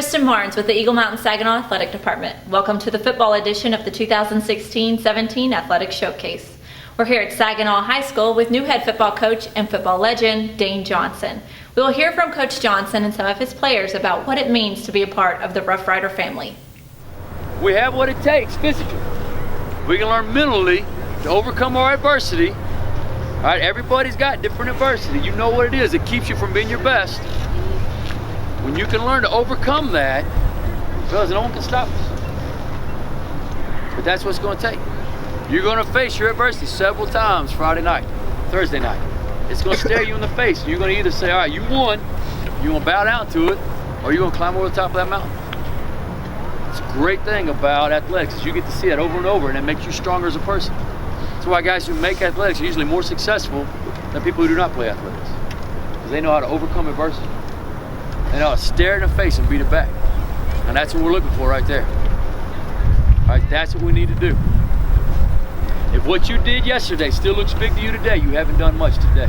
Kristen Marnes with the Eagle Mountain Saginaw Athletic Department. Welcome to the football edition of the 2016-17 Athletic Showcase. We're here at Saginaw High School with new head football coach and football legend, Dane Johnson. We will hear from Coach Johnson and some of his players about what it means to be a part of the Rough Rider family. We have what it takes physically. We can learn mentally to overcome our adversity. All right, everybody's got different adversity. You know what it is. It keeps you from being your best. When you can learn to overcome that, fellas, no one can stop us. But that's what it's going to take. You're going to face your adversity several times Friday night, Thursday night. It's going to stare you in the face. You're going to either say, all right, you won, you're going to bow down to it, or you're going to climb over the top of that mountain. It's a great thing about athletics is you get to see that over and over, and it makes you stronger as a person. That's why guys who make athletics are usually more successful than people who do not play athletics, because they know how to overcome adversity. They know how to stare in the face and beat it back. And that's what we're looking for right there. All right, that's what we need to do. If what you did yesterday still looks big to you today, you haven't done much today.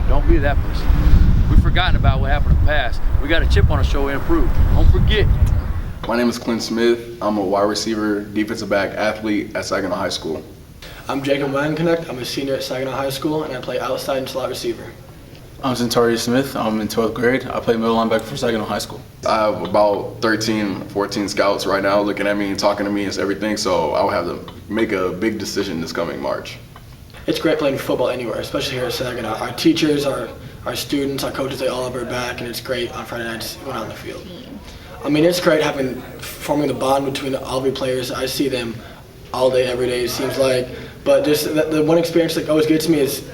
Don't be that person. We've forgotten about what happened in the past. We got a chip on our shoulder and improve. Don't forget. My name is Clint Smith. I'm a wide receiver, defensive back athlete at Saginaw High School. I'm Jacob Wagenknecht. I'm a senior at Saginaw High School, and I play outside and slot receiver. I'm Centauri Smith. I'm in 12th grade. I play middle linebacker for Saginaw High School. I have about 13, 14 scouts right now looking at me and talking to me and everything, so I'll have to make a big decision this coming March. It's great playing football anywhere, especially here at Saginaw. Our teachers, our students, our coaches, they all have our back, and it's great on Friday nights going out in the field. I mean, it's great forming the bond between all of your players. I see them all day, every day, it seems like. But just the one experience that always gets me is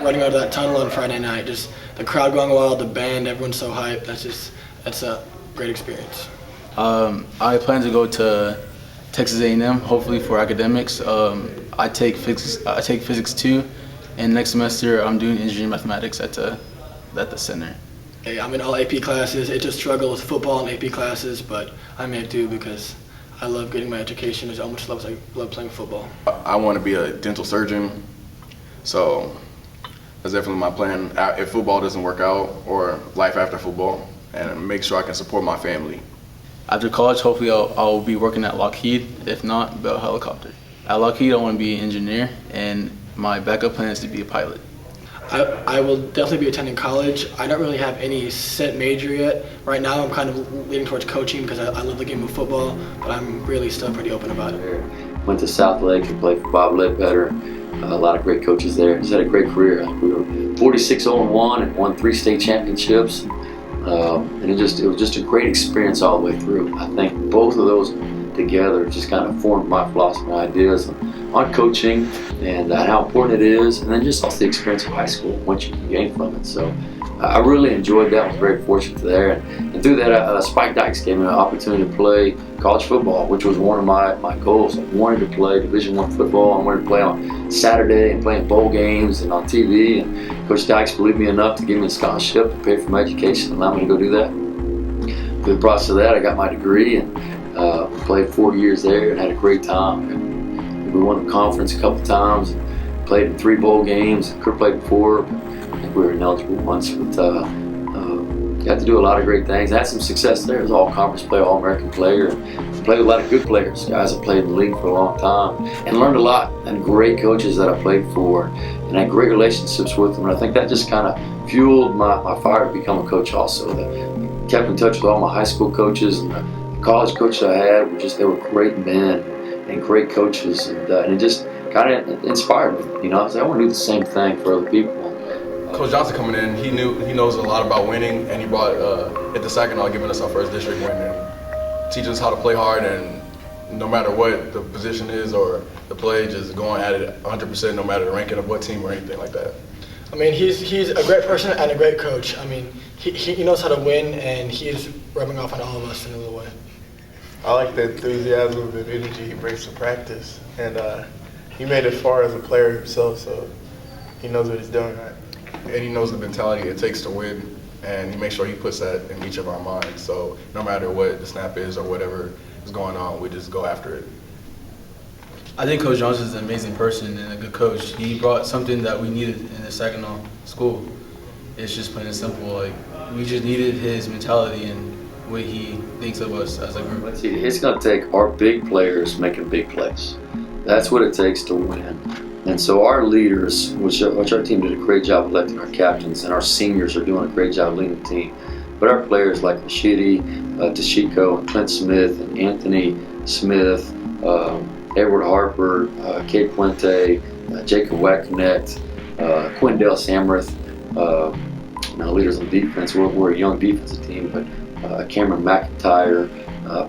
running out of that tunnel on Friday night. Just the crowd going wild, the band, everyone's so hyped. That's a great experience. I plan to go to Texas A&M, hopefully for academics. I take physics 2, and next semester I'm doing engineering mathematics at the center. I'm in all AP classes. It's a struggle with football and AP classes, but I make do because I love getting my education as much as I love playing football. I want to be a dental surgeon, so that's definitely my plan if football doesn't work out or life after football, and make sure I can support my family. After college, hopefully I'll be working at Lockheed, if not, Bell Helicopter. At Lockheed, I want to be an engineer, and my backup plan is to be a pilot. I will definitely be attending college. I don't really have any set major yet. Right now I'm kind of leaning towards coaching because I love the game of football, but I'm really still pretty open about it. Went to South Lake and played for Bob Ledbetter. A lot of great coaches there. Just had a great career. We were 46-0-1 and won 3 state championships. And it was just a great experience all the way through. I think both of those together just kind of formed my philosophy and ideas on coaching and how important it is, and then just also the experience of high school, what you can gain from it. So I really enjoyed that. I was very fortunate there. And through that, Spike Dykes gave me an opportunity to play college football, which was one of my goals. I wanted to play Division I football. I wanted to play on Saturday and play in bowl games and on TV. And Coach Dykes believed me enough to give me a scholarship to pay for my education and allow me to go do that. Through the process of that, I got my degree and played 4 years there and had a great time. And we won the conference a couple times, and played in 3 bowl games. Could have played 4. I think we were ineligible once, but got to do a lot of great things. Had some success there as all-conference player, all-American player. Played with a lot of good players, guys that played in the league for a long time, and learned a lot. And great coaches that I played for, and had great relationships with them. And I think that just kind of fueled my fire to become a coach also. That kept in touch with all my high school coaches and the college coaches I had. They were great men and great coaches, and it just kind of inspired me. You know, I want to do the same thing for other people. Coach Johnson coming in, he knows a lot about winning, and he brought at the Saginaw, giving us our first district win, and teaching us how to play hard, and no matter what the position is or the play, just going at it 100%, no matter the ranking of what team or anything like that. I mean, he's a great person and a great coach. I mean, he knows how to win, and he's rubbing off on all of us in a little way. I like the enthusiasm and energy he brings to practice, and he made it far as a player himself, so he knows what he's doing right. And he knows the mentality it takes to win, and he makes sure he puts that in each of our minds. So no matter what the snap is or whatever is going on, we just go after it. I think Coach Johnson is an amazing person and a good coach. He brought something that we needed in the Saginaw school. It's just plain and simple. Like, we just needed his mentality, and what he thinks of us as a group. It's going to take our big players making big plays. That's what it takes to win. And so our leaders, which our team did a great job electing our captains, and our seniors are doing a great job leading the team. But our players like Machidi, Tashiko, and Clint Smith, and Anthony Smith, Edward Harper, Kate Puente, Jacob Wackanet, Quindell Samrath, leaders on defense. We're a young defensive team, but Cameron McIntyre,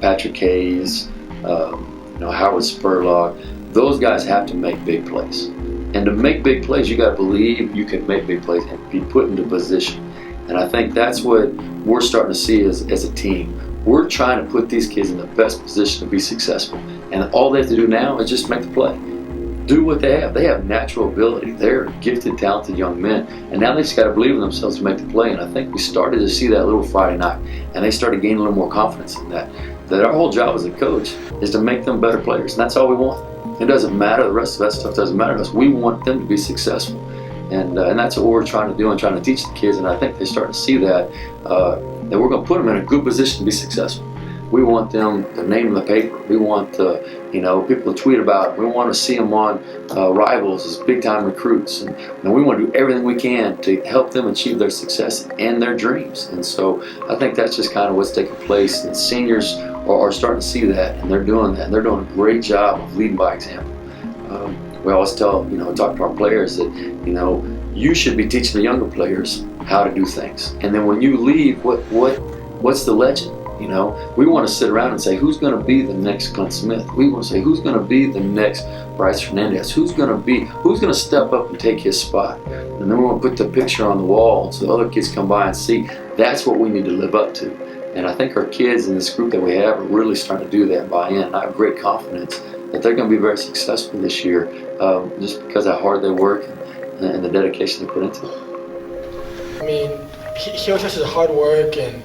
Patrick Hayes, Howard Spurlock. Those guys have to make big plays. And to make big plays, you got to believe you can make big plays and be put into position. And I think that's what we're starting to see as a team. We're trying to put these kids in the best position to be successful. And all they have to do now is just make the play. Do what they have. They have natural ability. They're gifted, talented young men. And now they just got to believe in themselves to make the play. And I think we started to see that a little Friday night. And they started gaining a little more confidence in that. That our whole job as a coach is to make them better players. And that's all we want. It doesn't matter. The rest of that stuff doesn't matter to us. We want them to be successful. And that's what we're trying to do and trying to teach the kids. And I think they're starting to see that we're going to put them in a good position to be successful. We want them to name in the paper. We want people to tweet about it. We want to see them on Rivals as big-time recruits. And we want to do everything we can to help them achieve their success and their dreams. And so I think that's just kind of what's taking place. And seniors are starting to see that, and they're doing that. And they're doing a great job of leading by example. We always talk to our players that, you should be teaching the younger players how to do things. And then when you leave, what's the legend? We want to sit around and say, who's going to be the next Clint Smith? We want to say, who's going to be the next Bryce Hernandez? Who's going to step up and take his spot? And then we want to put the picture on the wall so the other kids come by and see. That's what we need to live up to. And I think our kids in this group that we have are really starting to do that and buy in. And I have great confidence that they're going to be very successful this year, just because of how hard they work and the dedication they put into it. I mean, he always has hard work and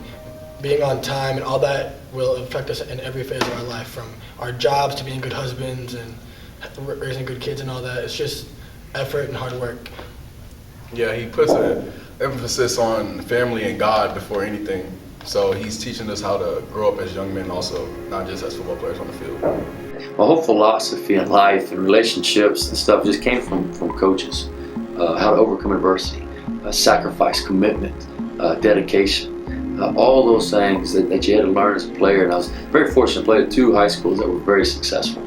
being on time, and all that will affect us in every phase of our life, from our jobs to being good husbands and raising good kids and all that. It's just effort and hard work. Yeah, he puts an emphasis on family and God before anything. So he's teaching us how to grow up as young men also, not just as football players on the field. My whole philosophy in life and relationships and stuff just came from coaches. How to overcome adversity, sacrifice, commitment, dedication. All those things that you had to learn as a player. And I was very fortunate to play at 2 high schools that were very successful.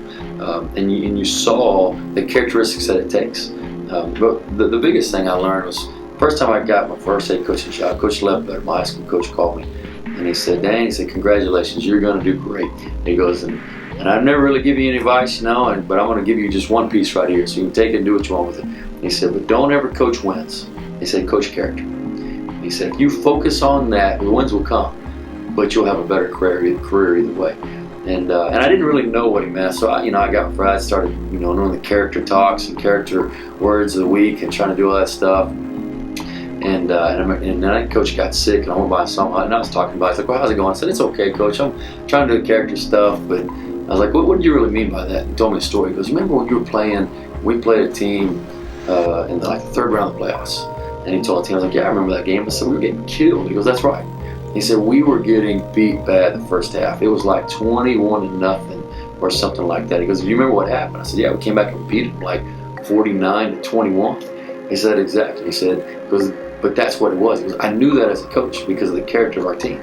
And you saw the characteristics that it takes. But the biggest thing I learned was, first time I got my first head coaching job, Coach Ledbetter, my high school coach, called me. And he said, "Dang," he said, "congratulations, you're going to do great." He goes, and I've never really given you any advice, but I'm going to give you just one piece right here, so you can take it and do what you want with it. And he said, "But don't ever coach wins." He said, "Coach character." He said, "If you focus on that, the wins will come, but you'll have a better career either way." And I didn't really know what he meant, so I got my I started knowing the character talks and character words of the week and trying to do all that stuff. And then Coach got sick, and I went by and saw him, and I was talking about it. I was like, "Well, how's it going?" I said, "It's okay, Coach. I'm trying to do the character stuff." But I was like, "What do you really mean by that?" And he told me the story. He goes, "Remember when you were playing? We played a team in the 3rd round of the playoffs." And he told the team, I was like, "Yeah, I remember that game." I said, "We were getting killed." He goes, "That's right." He said, "We were getting beat bad the first half. It was like 21-0 or something like that." He goes, "Do you remember what happened?" I said, "Yeah, we came back and beat them like 49-21. He said, "Exactly." He said, "But that's what it was." He goes, "I knew that as a coach because of the character of our team.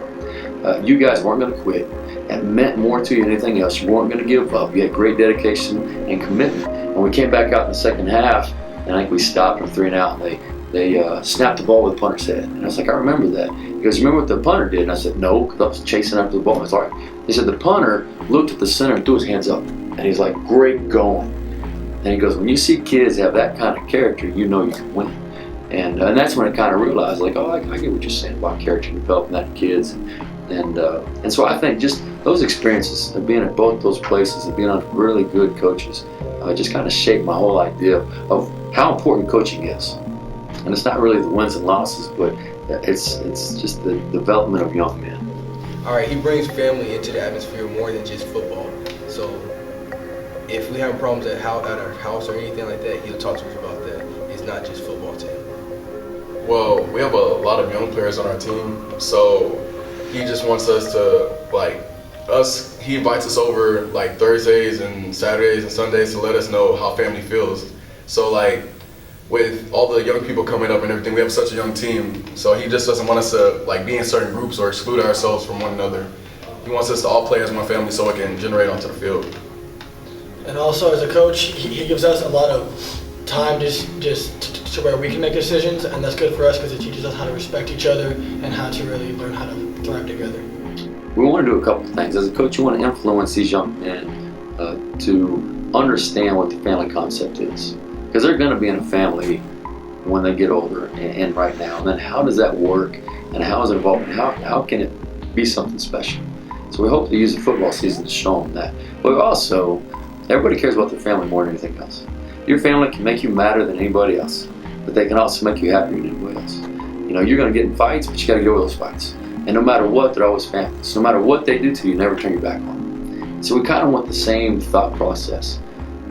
You guys weren't going to quit. It meant more to you than anything else. You weren't going to give up. You had great dedication and commitment." And we came back out in the second half, and I think we stopped them 3 and out, and they snapped the ball with the punter's head. And I was like, "I remember that." He goes, "Remember what the punter did?" And I said, "No," because I was chasing after the ball. I was like, he said, "The punter looked at the center and threw his hands up." And he's like, "Great going." And he goes, "When you see kids have that kind of character, you know you can win." And that's when I kind of realized, like, oh, I get what you're saying about character and developing that in kids. And so I think just those experiences of being at both those places and being on really good coaches just kind of shaped my whole idea of how important coaching is. And it's not really the wins and losses, but it's just the development of young men. All right, he brings family into the atmosphere more than just football. So if we have problems at our house or anything like that, he'll talk to us about that. It's not just football to him. Well, we have a lot of young players on our team, so he just wants us to he invites us over like Thursdays and Saturdays and Sundays to let us know how family feels. So like with all the young people coming up and everything, we have such a young team. So he just doesn't want us to like be in certain groups or exclude ourselves from one another. He wants us to all play as one family so it can generate onto the field. And also as a coach, he gives us a lot of time just to where we can make decisions, and that's good for us because it teaches us how to respect each other and how to really learn how to thrive together. We want to do a couple things. As a coach, you want to influence these young men to understand what the family concept is. Because they're going to be in a family when they get older and right now. And then how does that work and how is it involved and how can it be something special? So we hope to use the football season to show them that. But also, everybody cares about their family more than anything else. Your family can make you madder than anybody else, but they can also make you happier than anybody else. You know, you're going to get in fights, but you got to get over those fights. And no matter what, they're always family. So no matter what they do to you, never turn your back on them. So we kind of want the same thought process.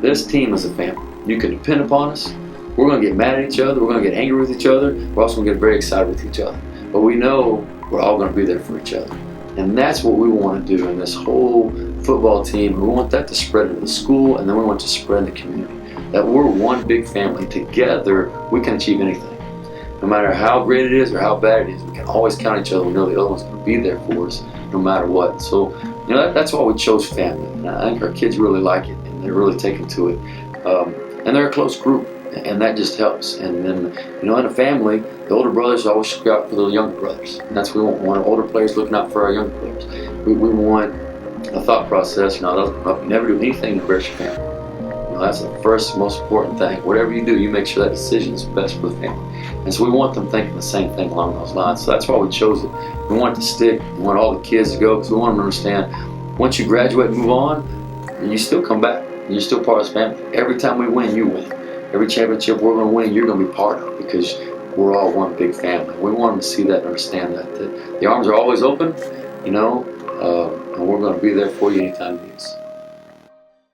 This team is a family. You can depend upon us. We're going to get mad at each other. We're going to get angry with each other. We're also going to get very excited with each other. But we know we're all going to be there for each other. And that's what we want to do in this whole football team. We want that to spread into the school, and then we want to spread in the community. That we're one big family. Together, we can achieve anything. No matter how great it is or how bad it is, we can always count each other. We know the other one's going to be there for us no matter what. So, you know, that's why we chose family. And I think our kids really like it, and they're really taken to it. And they're a close group, and that just helps. And then, you know, in a family, the older brothers always look out for the younger brothers. And that's what we want. We want our older players looking out for our younger players. We want a thought process, you know, you never do anything to embarrass your family. You know, that's the first most important thing. Whatever you do, you make sure that decision is best for the family. And so we want them thinking the same thing along those lines. So that's why we chose it. We want it to stick. We want all the kids to go because we want them to understand once you graduate and move on, you still come back. You're still part of this family. Every time we win, you win. Every championship we're going to win, you're going to be part of because we're all one big family. We want them to see that and understand that the arms are always open, you know, and we're going to be there for you anytime you need us.